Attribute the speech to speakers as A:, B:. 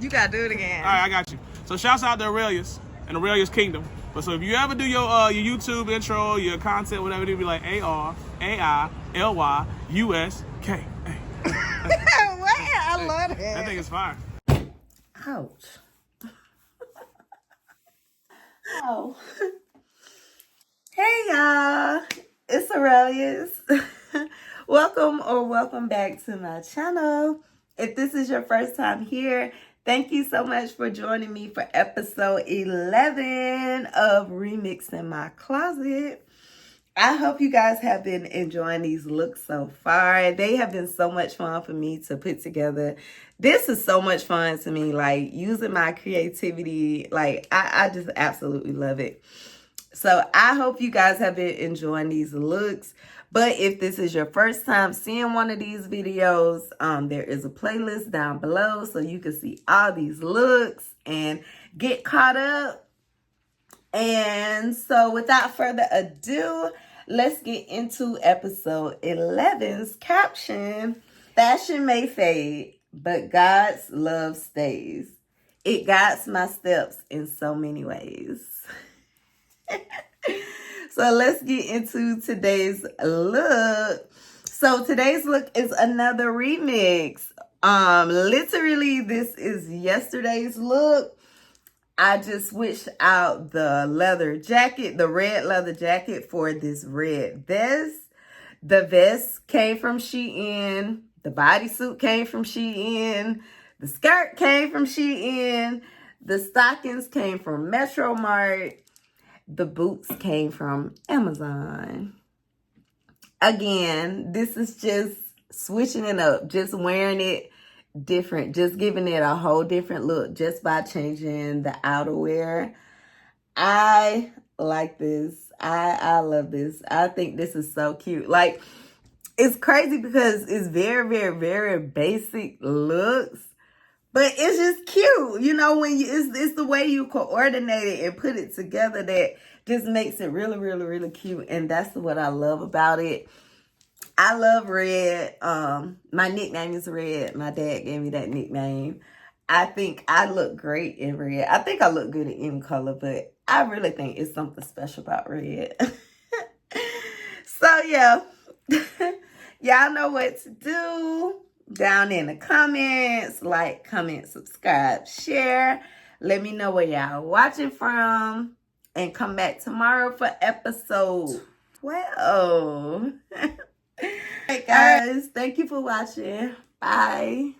A: You gotta do it again.
B: All right, I got you. So shouts out to Arailyus and Arailyus Kingdom. But so if you ever do your YouTube intro, your content, whatever, it'll be like ARAILYUSK.
A: I love that.
B: That thing is fire.
A: Ouch. Oh. Hey y'all, it's Arailyus. Welcome back to my channel. If this is your first time here, thank you so much for joining me for episode 11 of Remixing My Closet. I hope you guys have been enjoying these looks so far. They have been so much fun for me to put together. This is so much fun to me, like using my creativity. Like I just absolutely love it. So I hope you guys have been enjoying these looks. But if this is your first time seeing one of these videos, there is a playlist down below so you can see all these looks and get caught up. And so without further ado, let's get into episode 11's caption. Fashion may fade, but God's love stays. It guides my steps in so many ways. So let's get into today's look. So today's look is another remix. Literally, this is yesterday's look. I just switched out the leather jacket, the red leather jacket, for this red vest. The vest came from Shein. The bodysuit came from Shein. The skirt came from Shein. The stockings came from Metro Mart. The boots came from Amazon. Again, this is just switching it up, just wearing it different, just giving it a whole different look just by changing the outerwear. I like this. I love this. I think this is so cute. Like, it's crazy because it's very, very, very basic looks, but it's just cute. You know, when it's the way you coordinate it and put it together that just makes it really, really, really cute. And that's what I love about it. I love red. My nickname is Red. My dad gave me that nickname. I think I look great in red. I think I look good in any color, but I really think it's something special about red. So yeah, y'all know what to do. Down in the comments, like, comment, subscribe, share. Let me know where y'all watching from. And come back tomorrow for episode 12. Hey guys, thank you for watching. Bye.